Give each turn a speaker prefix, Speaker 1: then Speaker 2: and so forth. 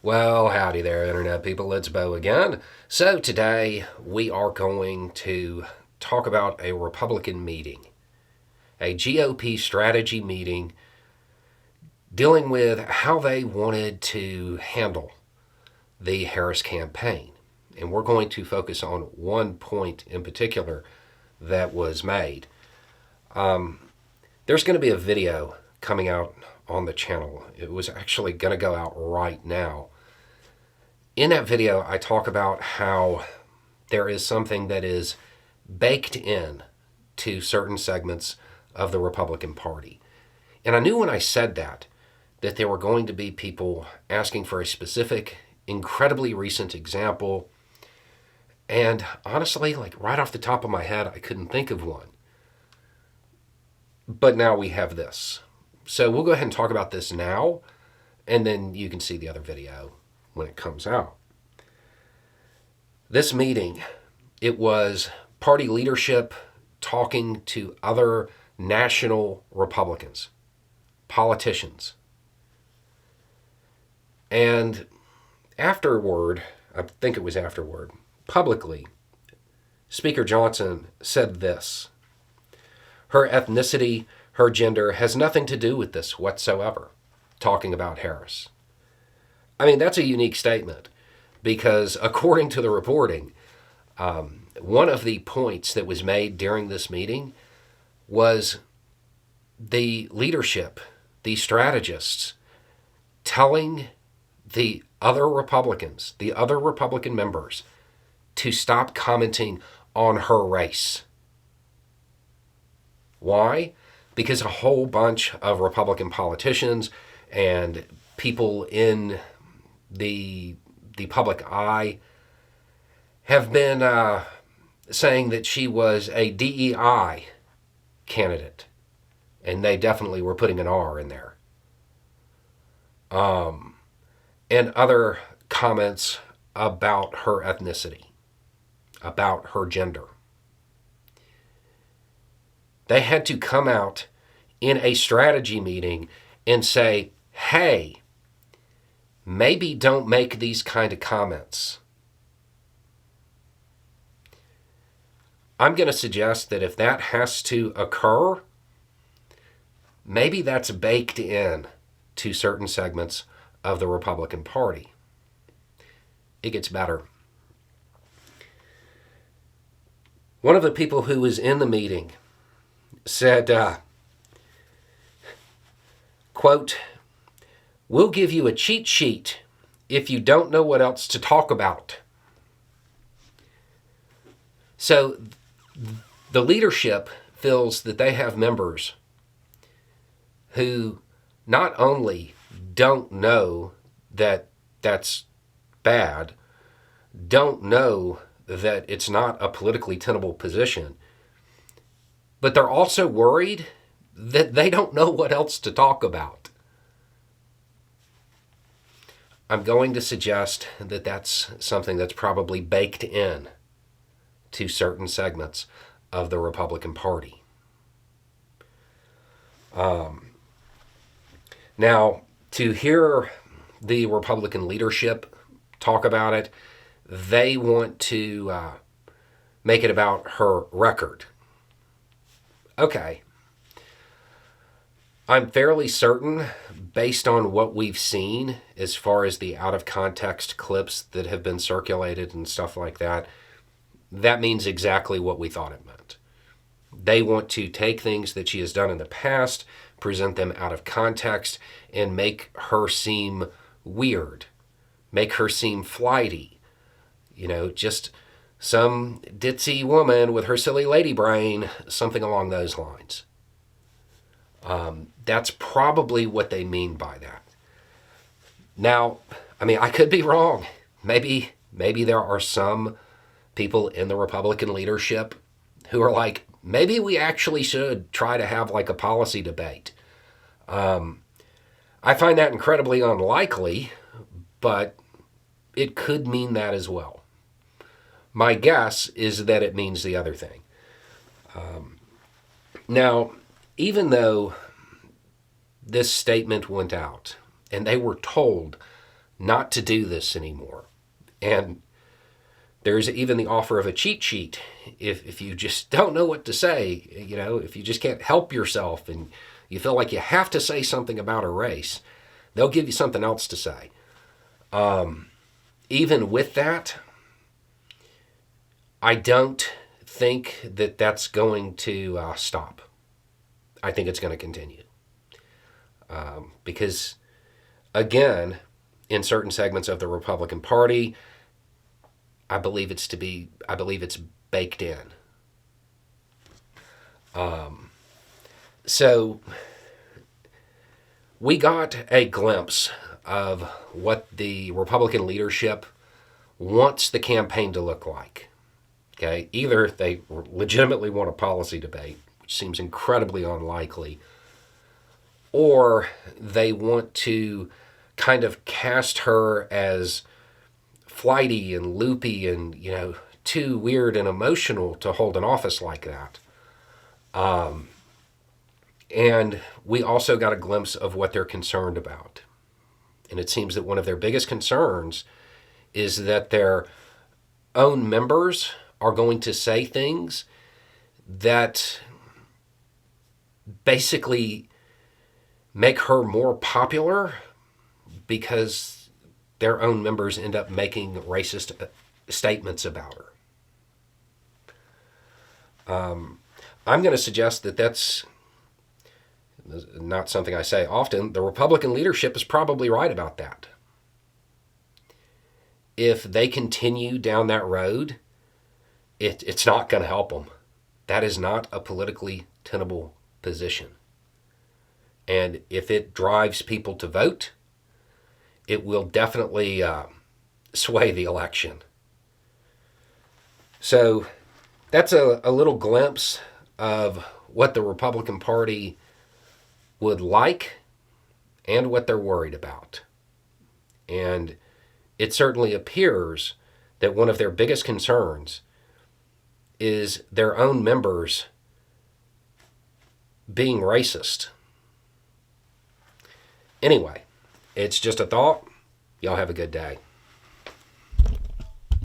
Speaker 1: Well, howdy there, Internet people. It's Bo again. So, today we are going to talk about a Republican meeting, a GOP strategy meeting dealing with how they wanted to handle the Harris campaign. And we're going to focus on one point in particular that was made. There's going to be a video coming out on the channel. It was actually going to go out right now. In that video, I talk about how there is something that is baked in to certain segments of the Republican Party. And I knew when I said that there were going to be people asking for a specific, incredibly recent example. And honestly, like right off the top of my head, I couldn't think of one. But now we have this. So we'll go ahead and talk about this now, and then you can see the other video when it comes out. This meeting, it was party leadership talking to other national Republicans, politicians. And afterward, I think it was afterward, publicly, Speaker Johnson said this: her ethnicity, her gender has nothing to do with this whatsoever, talking about Harris. I mean, that's a unique statement because according to the reporting, one of the points that was made during this meeting was the leadership, the strategists, telling the other Republicans, the other Republican members, to stop commenting on her race. Why? Because a whole bunch of Republican politicians and people in the public eye have been saying that she was a DEI candidate, and they definitely were putting an R in there. And other comments about her ethnicity, about her gender. They had to come out in a strategy meeting and say, hey, maybe don't make these kind of comments. I'm going to suggest that if that has to occur, maybe that's baked in to certain segments of the Republican Party. It gets better. One of the people who was in the meeting said, quote, "We'll give you a cheat sheet if you don't know what else to talk about." So the leadership feels that they have members who not only don't know that that's bad, don't know that it's not a politically tenable position, but they're also worried that they don't know what else to talk about. I'm going to suggest that that's something that's probably baked in to certain segments of the Republican Party. Now, to hear the Republican leadership talk about it, they want to make it about her record. Okay. I'm fairly certain, based on what we've seen as far as the out-of-context clips that have been circulated and stuff like that, that means exactly what we thought it meant. They want to take things that she has done in the past, present them out of context, and make her seem weird, make her seem flighty. You know, just some ditzy woman with her silly lady brain, something along those lines. That's probably what they mean by that. Now, I mean, I could be wrong. Maybe there are some people in the Republican leadership who are like, maybe we actually should try to have like a policy debate. I find that incredibly unlikely, but it could mean that as well. My guess is that it means the other thing. Now, even though this statement went out and they were told not to do this anymore. And there's even the offer of a cheat sheet. If you just don't know what to say, if you just can't help yourself and you feel like you have to say something about a race, they'll give you something else to say. Even with that, I don't think that that's going to stop. I think it's going to continue. Because, again, in certain segments of the Republican Party, I believe it's baked in. So we got a glimpse of what the Republican leadership wants the campaign to look like. Okay, either they legitimately want a policy debate, which seems incredibly unlikely, or they want to kind of cast her as flighty and loopy and, too weird and emotional to hold an office like that. And we also got a glimpse of what they're concerned about. And it seems that one of their biggest concerns is that their own members are going to say things that basically make her more popular because their own members end up making racist statements about her. I'm going to suggest that that's not something I say often. The Republican leadership is probably right about that. If they continue down that road, it's not going to help them. That is not a politically tenable position. And if it drives people to vote, it will definitely sway the election. So that's a little glimpse of what the Republican Party would like and what they're worried about. And it certainly appears that one of their biggest concerns is their own members being racist. Anyway, it's just a thought. Y'all have a good day.